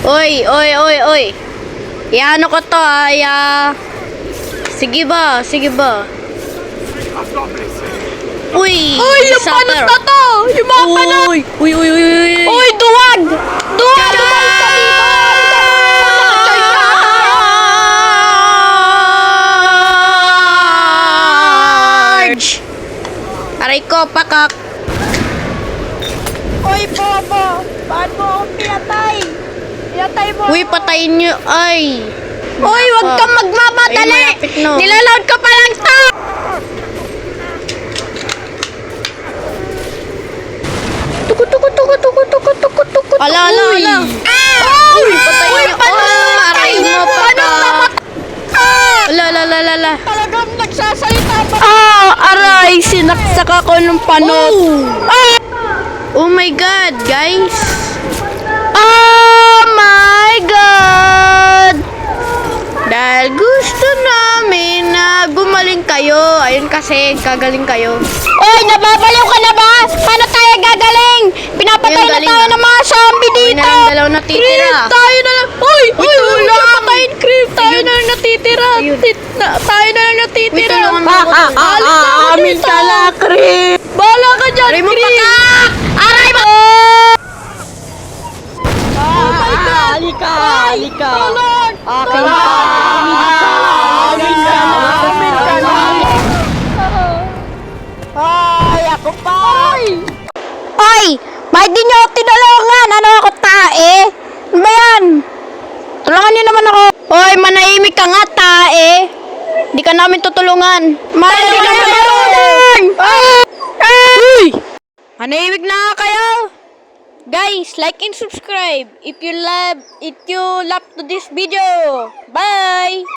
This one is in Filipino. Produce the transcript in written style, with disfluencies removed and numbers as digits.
Oy, oy, oy, oy. Iano ko to, Sige ba, sige ba. Uy, Uy, yung panos na to! Yung mga panos! Uy, uy, uy, uy, uy. Uy, duwag! Duwag! Duwag ka dito! Charge! Aray ko, pakak. Uy, bobo! Bakit mo akong pinatay? Pinatay mo! Uy, patayin nyo. Ay. Uy, wag kang magmamadali! Ay, malapit na. Nilaload ka pa lang to! Tuko, tuko, tuko, tuko, tuko, tuko, tuko. Ala, ala, Uy. ala. Uy, Patayin uy, nyo. paano Aray mo, pakak. Ala, ala, ala, ala. Talagang nagsasalita pa! Aray, sinaksak ako ng panot. Oh my God, guys. Oh my God. Dahil gusto namin na gumaling kayo. Ayun kasi, gagaling kayo. Uy, nababaliw ka na ba? Paano tayo gagaling? Pinapatay Ayun, na galing tayo ah. ng mga zombie Kami dito! na lang dalaw natitira. Creep, tayo na lang! Uy! Uy! Uy! Patayin, Creep! Tayo Ayun. na lang natitira! Ayun. Tayo na lang natitira! Wait, tulungan mo ako dun. Alis na ako Amin dito! ka na, Creep! Bahala ka dyan, Aray mo, Creep! pakak! Aray mo! Oh my God! Halika, halika. Tulog! Akin Tulog! ka. Amin ka na. Amin ka na! Ay, ako pa! Ay! Bakit di niyo ako tinulungan? Ano ako tae? Ano ba yan? Tulungan niyo naman ako! Hoy, manahimik ka nga, tae. Di ka namin tutulungan. Hindi ka marunong! Uy! Manahimik na nga kayo. Guys, like and subscribe if you love to this video. Bye!